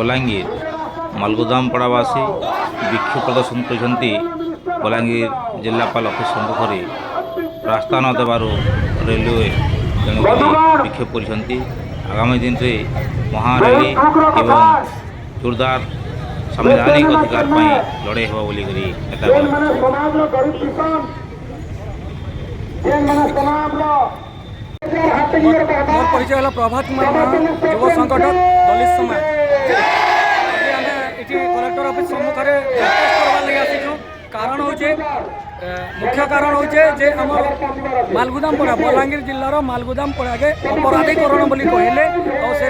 बलांगीर मालगोदाम पड़ावासी विक्षोभ प्रदर्शन करछंती बलांगीर जिलापाल ऑफिस सम्मुख रास्ता न देवारू रेलवे तेणुकरी विक्षोभ करछंती। आगामी दिन में महारैली एवं जोरदार संवैधानिक अधिकार पर लड़े हो बोली नेता मोर परिचय है प्रभात कुमार युव संगठन दलित समाज। आज आम कलेक्टर ऑफिस सम्मुख करवार आसीचु। कारण हूँ मुख्य कारण हूँ जे आम मालगोदाम पड़ा बलांगीर जिलार मालगोदाम पड़ा के अपराधीकरण बोली कहले और से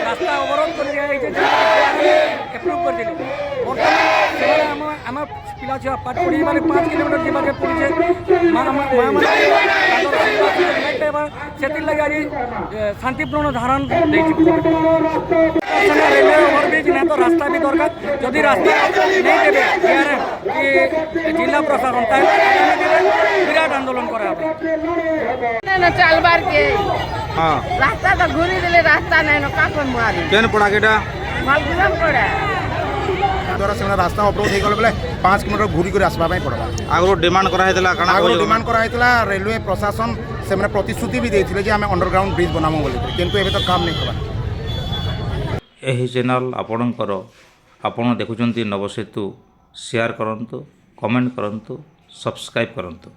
रास्ता अवरोध कर एप्रुव कर बर्तमान पिला छुआ पाठ पढ़ी मैंने 5 किलोमीटर जीवाके पड़े से लगे आज शांतिपूर्ण धारण रेलवे ओवरब्रिज ना तो रास्ता भी दरकार। जदि रास्ता नहीं देवे कि जिला प्रशासन विराट आंदोलन करा चलबार के हाँ रास्ता तो घूरी देले रास्ता नहीं न का कोन मारी केन पड़ा केटा मालगोदाम पड़ा द्वारा से रास्ता अवरोध हो गले 5 किलोमीटर घूरी कर आसवा पड़वा। आगरो डिमांड करा हेतला काना आगरो डिमांड करा हेतला रेलवे प्रशासन से मैंने प्रतिश्रुति भी देथिले जे हमें अंडरग्राउंड ब्रिज बनामो बोली किंतु एबे तक काम नहीं करबा। यही चैनल आपणकर आपण देखुचंती नवसेतु शेयर करंतु कमेंट करंतु सब्सक्राइब करंतु।